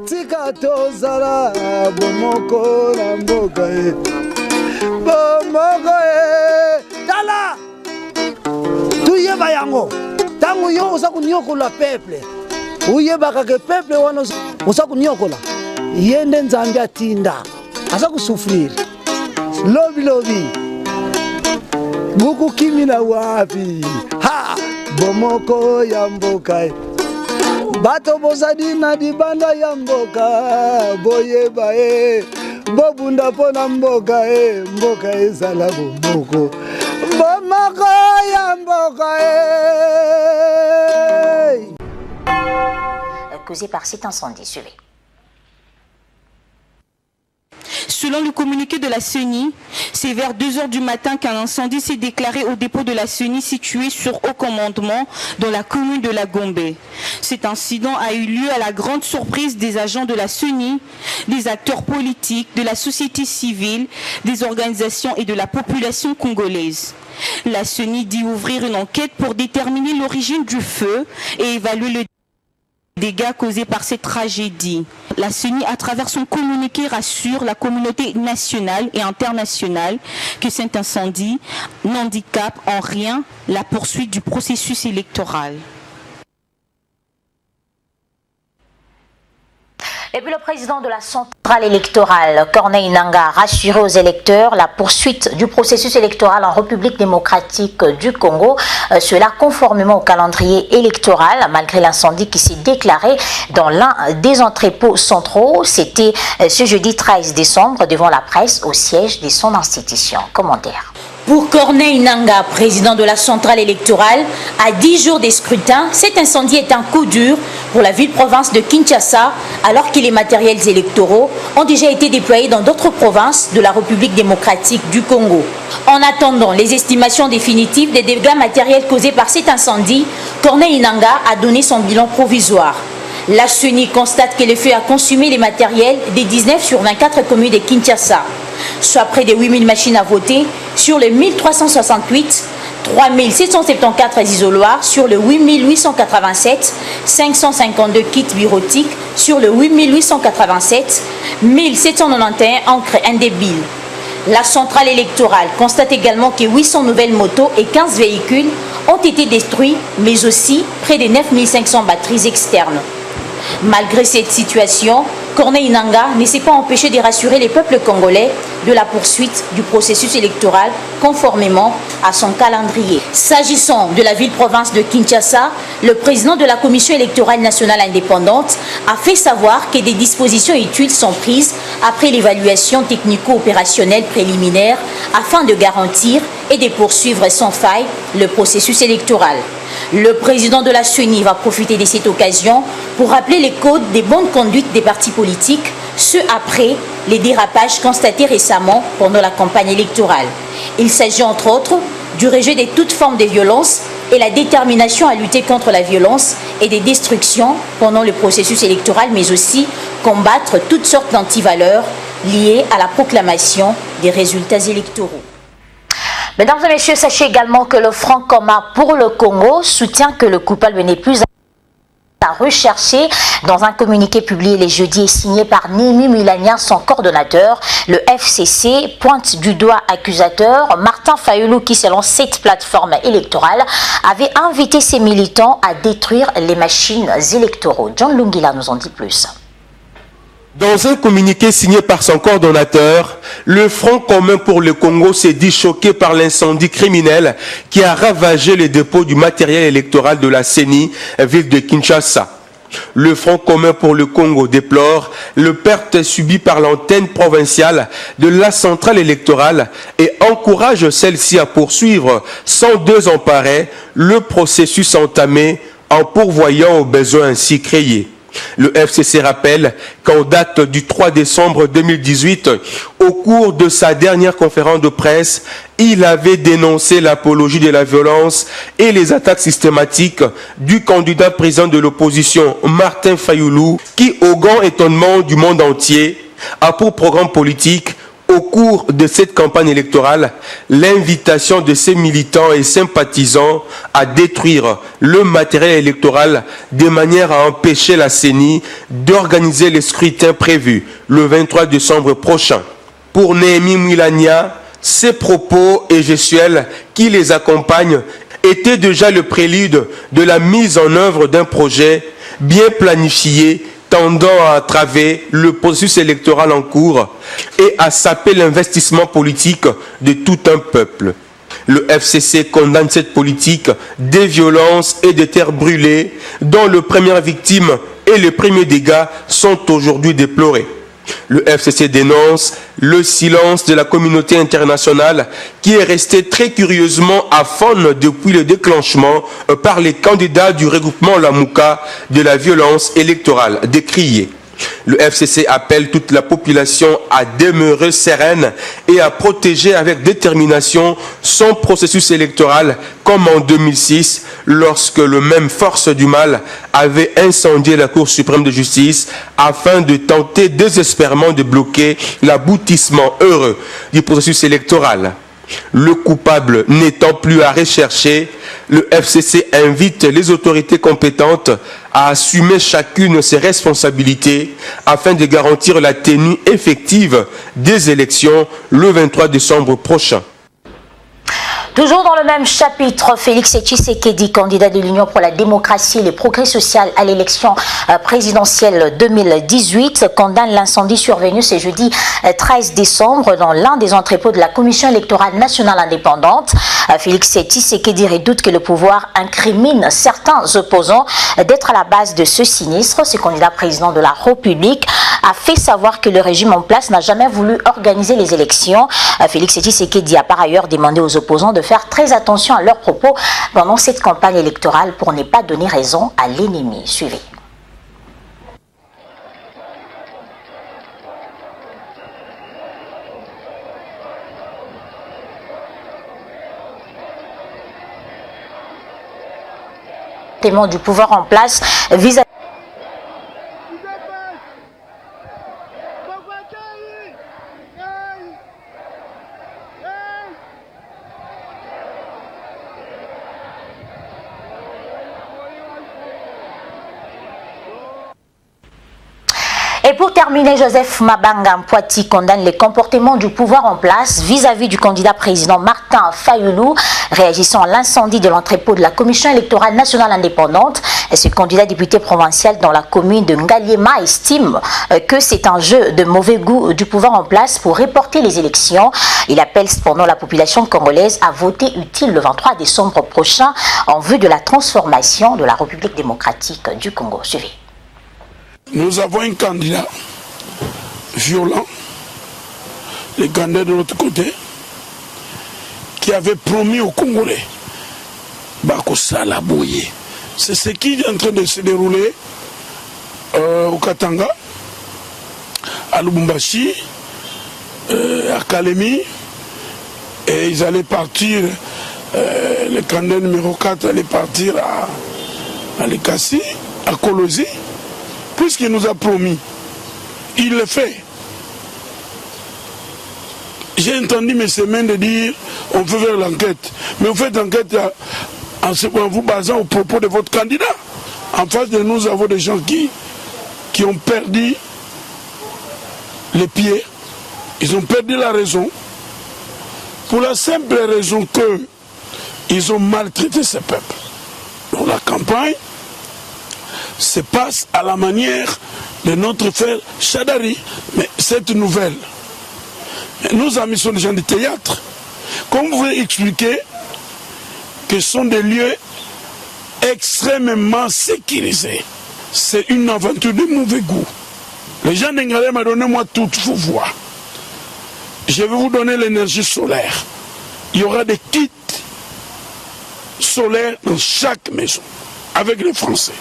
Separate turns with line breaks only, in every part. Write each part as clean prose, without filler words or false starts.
tika tozala bomoko na mboka ye bomoko ye tala tuyeba yango tango yo oza kuniokola peuple uyebaka ke peuple wana oza kuniokola ye nde nzambe atinda aza kusufriri lobi bukukimina wapi ha bomoko ya mboka ye bato bozadi na dibanda ya mboka boyeba e bobunda pona mboka e mboka ezala bomoko bomoko ya mboka e.
Causé par cet incendie, suivez.
Selon le communiqué de la CENI, c'est vers 2 h du matin qu'un incendie s'est déclaré au dépôt de la CENI situé sur haut commandement dans la commune de la Gombe. Cet incident a eu lieu à la grande surprise des agents de la CENI, des acteurs politiques, de la société civile, des organisations et de la population congolaise. La CENI dit ouvrir une enquête pour déterminer l'origine du feu et évaluer le dégâts causés par cette tragédie. La CENI, à travers son communiqué, rassure la communauté nationale et internationale que cet incendie n'handicape en rien la poursuite du processus électoral.
Et puis le président de la centrale électorale, Corneille Nangaa, a rassuré aux électeurs la poursuite du processus électoral en République démocratique du Congo, cela conformément au calendrier électoral, malgré l'incendie qui s'est déclaré dans l'un des entrepôts centraux. C'était ce jeudi 13 décembre devant la presse au siège de son institution. Commentaire.
Pour Corneille Nangaa, président de la centrale électorale, à 10 jours des scrutins, cet incendie est un coup dur pour la ville-province de Kinshasa, alors que les matériels électoraux ont déjà été déployés dans d'autres provinces de la République démocratique du Congo. En attendant les estimations définitives des dégâts matériels causés par cet incendie, Corneille Nangaa a donné son bilan provisoire. La CENI constate que le feu a consumé les matériels des 19 sur 24 communes de Kinshasa, soit près de 8000 machines à voter sur les 1368, 3774 isoloirs sur le 8887, 552 kits bureautiques sur le 8887, 1791 encres indébiles. La centrale électorale constate également que 800 nouvelles motos et 15 véhicules ont été détruits, mais aussi près de 9500 batteries externes. Malgré cette situation, Corneille Nangaa ne s'est pas empêché de rassurer les peuples congolais de la poursuite du processus électoral conformément à son calendrier. S'agissant de la ville-province de Kinshasa, le président de la Commission électorale nationale indépendante a fait savoir que des dispositions utiles sont prises après l'évaluation technico-opérationnelle préliminaire afin de garantir et de poursuivre sans faille le processus électoral. Le président de la CENI va profiter de cette occasion pour rappeler les codes des bonnes conduites des partis politiques, ce après les dérapages constatés récemment pendant la campagne électorale. Il s'agit entre autres du rejet de toute forme de violence et la détermination à lutter contre la violence et des destructions pendant le processus électoral, mais aussi combattre toutes sortes d'antivaleurs liées à la proclamation des résultats électoraux.
Mesdames et messieurs, sachez également que le Front commun pour le Congo soutient que le coupable n'est plus à rechercher. Dans un communiqué publié les jeudis et signé par Némi Milania, son coordonnateur, le FCC pointe du doigt accusateur Martin Fayulu qui, selon cette plateforme électorale, avait invité ses militants à détruire les machines électoraux. John Lungila nous en dit plus.
Dans un communiqué signé par son coordonnateur, le Front commun pour le Congo s'est dit choqué par l'incendie criminel qui a ravagé les dépôts du matériel électoral de la CENI, ville de Kinshasa. Le Front commun pour le Congo déplore le perte subie par l'antenne provinciale de la centrale électorale et encourage celle-ci à poursuivre sans désemparer le processus entamé en pourvoyant aux besoins ainsi créés. Le FCC rappelle qu'en date du 3 décembre 2018, au cours de sa dernière conférence de presse, il avait dénoncé l'apologie de la violence et les attaques systématiques du candidat président de l'opposition, Martin Fayulu, qui, au grand étonnement du monde entier, a pour programme politique Au cours de cette campagne électorale, l'invitation de ces militants et sympathisants à détruire le matériel électoral de manière à empêcher la CENI d'organiser les scrutins prévus le 23 décembre prochain. Pour Néhémie Milania, ces propos et gestuels qui les accompagnent étaient déjà le prélude de la mise en œuvre d'un projet bien planifié tendant à entraver le processus électoral en cours et à saper l'investissement politique de tout un peuple. Le FCC condamne cette politique des violences et des terres brûlées dont les premières victimes et les premiers dégâts sont aujourd'hui déplorés. Le FCC dénonce le silence de la communauté internationale qui est resté très curieusement à faune depuis le déclenchement par les candidats du regroupement Lamouka de la violence électorale décriée. Le FCC appelle toute la population à demeurer sereine et à protéger avec détermination son processus électoral comme en 2006 lorsque le même force du mal avait incendié la Cour suprême de justice afin de tenter désespérément de bloquer l'aboutissement heureux du processus électoral. Le coupable n'étant plus à rechercher, le FCC invite les autorités compétentes à assumer chacune ses responsabilités afin de garantir la tenue effective des élections le 23 décembre prochain.
Toujours dans le même chapitre, Félix Tshisekedi, candidat de l'Union pour la démocratie et le progrès social à l'élection présidentielle 2018, condamne l'incendie survenu ce jeudi 13 décembre dans l'un des entrepôts de la Commission électorale nationale indépendante. Félix Tshisekedi redoute que le pouvoir incrimine certains opposants d'être à la base de ce sinistre. Ce candidat président de la République a fait savoir que le régime en place n'a jamais voulu organiser les élections. Félix Tshisekedi a par ailleurs demandé aux opposants de faire très attention à leurs propos pendant cette campagne électorale pour ne pas donner raison à l'ennemi. Suivez. Du pouvoir en place vis-à-vis Et pour terminer, Joseph Mabanga Mpouati condamne les comportements du pouvoir en place vis-à-vis du candidat président Martin Fayoulou, réagissant à l'incendie de l'entrepôt de la Commission électorale nationale indépendante. Et ce candidat député provincial dans la commune de Ngaliema estime que c'est un jeu de mauvais goût du pouvoir en place pour reporter les élections. Il appelle cependant la population congolaise à voter utile le 23 décembre prochain en vue de la transformation de la République démocratique du Congo. Suivez.
Nous avons un candidat violent, le candidat de l'autre côté, qui avait promis aux Congolais Bakosala Boye. C'est ce qui est en train de se dérouler au Katanga, à Lubumbashi, à Kalemi, et ils allaient partir, le candidat numéro 4 allait partir à Lekassi, à Kolosi. Puisqu'il nous a promis, il le fait. J'ai entendu mes semaines de dire on veut faire l'enquête. Mais vous faites l'enquête en vous basant au propos de votre candidat. En face de nous, nous avons des gens qui ont perdu les pieds. Ils ont perdu la raison. Pour la simple raison qu'ils ont maltraité ce peuple. Donc la campagne se passe à la manière de notre frère Chadari. Mais cette nouvelle, nos amis sont des gens de théâtre. Comme vous voulez expliquer que ce sont des lieux extrêmement sécurisés. C'est une aventure de mauvais goût. Les gens d'Engalé m'ont donné moi toutes vos voix. Je vais vous donner l'énergie solaire. Il y aura des kits solaires dans chaque maison, avec les Français.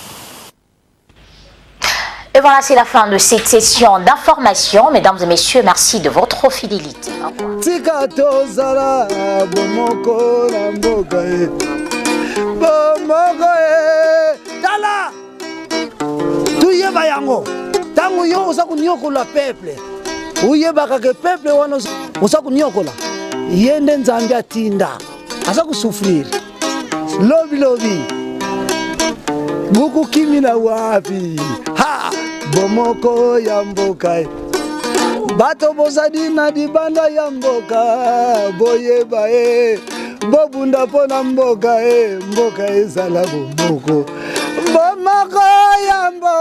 Et voilà, c'est la fin de cette session d'information. Mesdames et messieurs, merci de votre fidélité.
uyebaka ke peuple wana usakunyokola yende nzambi atinda asa kusufriri lobi buku kimina wapi ha bomoko ya mboka bato bozadi na dibanda ya mboka boyeba bobunda pona mboka mboka ezala bomoko bomoko ya mboka